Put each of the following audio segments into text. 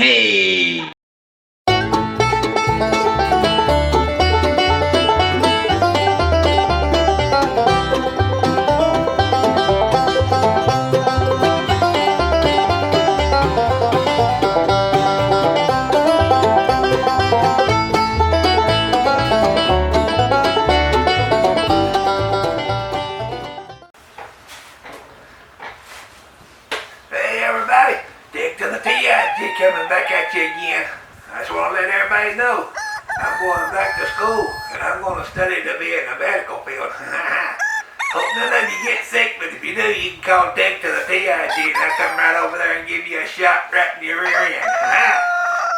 Hey! Hey everybody, Dick to the TIG coming back at you again. I just want to let everybody know I'm going back to school and I'm going to study to be in the medical field. Hope none of you get sick, but if you do, you can call Dick to the TIG and I'll come right over there and give you a shot right in your rear end.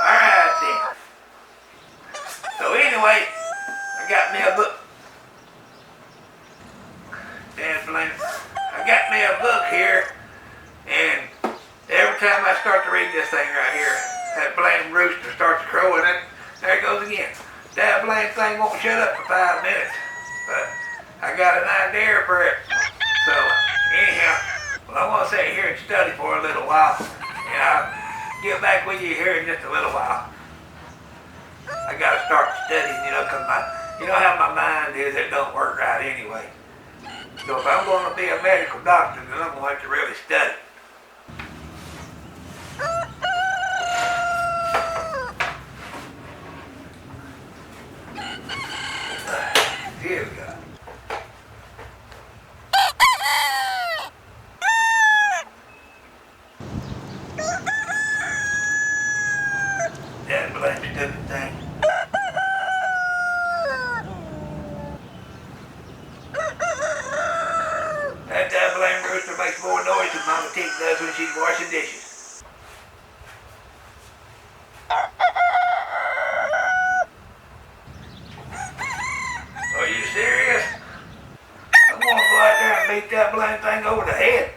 Alright then. So anyway, I got me a book. I got me a book here. And every time I start to read this thing right here, that blame rooster starts crowing and there it goes again. That blame thing won't shut up for 5 minutes. But I got an idea for it. So anyhow, well, I'm going to sit here and study for a little while. And I'll get back with you here in just a little while. I got to start studying, because you know how my mind is, it don't work right anyway. So if I'm going to be a medical doctor, then I'm going to have to really study. Here we go. That blame stupid thing. That blame rooster makes more noise than Mama Tink does when she's washing dishes. Are you serious? I'm gonna go out there and beat that blame thing over the head.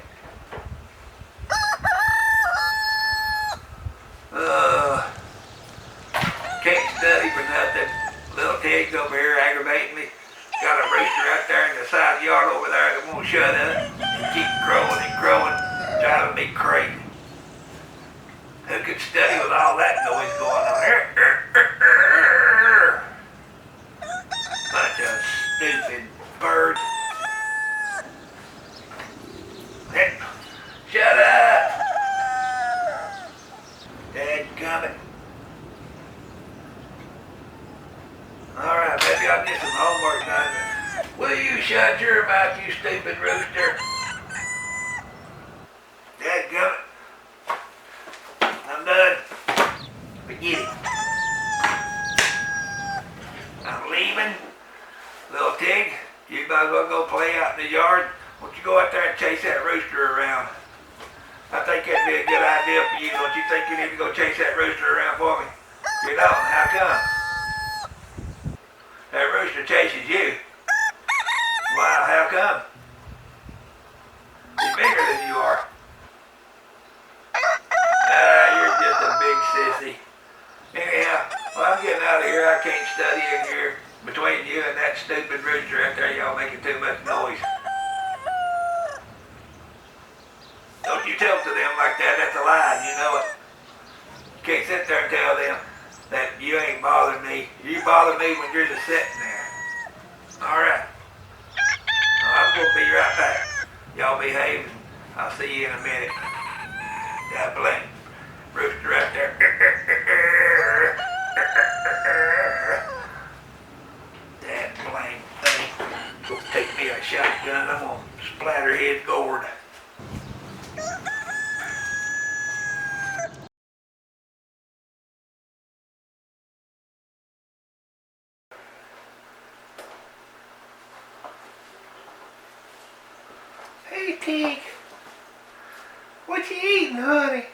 Can't study for nothing. Little Tig's over here aggravating me. Got a rooster out there in the side yard over there that won't shut up. Keep crowing and crowing, driving me crazy. Who could study with all that noise going on? Bunch of stupid birds. Hey, shut up! Dadgummit. Alright, maybe I'll get some homework done. Will you shut your mouth, you stupid rooster? Dadgummit. I'm done. Forget it. I'm leaving. Little Tig, you might as well go play out in the yard. Why don't you go out there and chase that rooster around? I think that'd be a good idea for you. Don't you think you need to go chase that rooster around for me? You don't. How come? That rooster chases you. Wow, how come? He's bigger than you are. You're just a big sissy. Anyhow, well, I'm getting out of here. I can't study in here. Between you and that stupid rooster out there, y'all making too much noise. Don't you tell it to them like that. That's a lie, you know it. You can't sit there and tell them that you ain't bothering me. You bother me when you're just sitting there. Alright. I'm going to be right back. Y'all behave. I'll see you in a minute. God bless. Rooster right there. That blame thing. Go take me a shotgun. I'm going to splatter his gourd. Hey, Tig. What you eating, honey?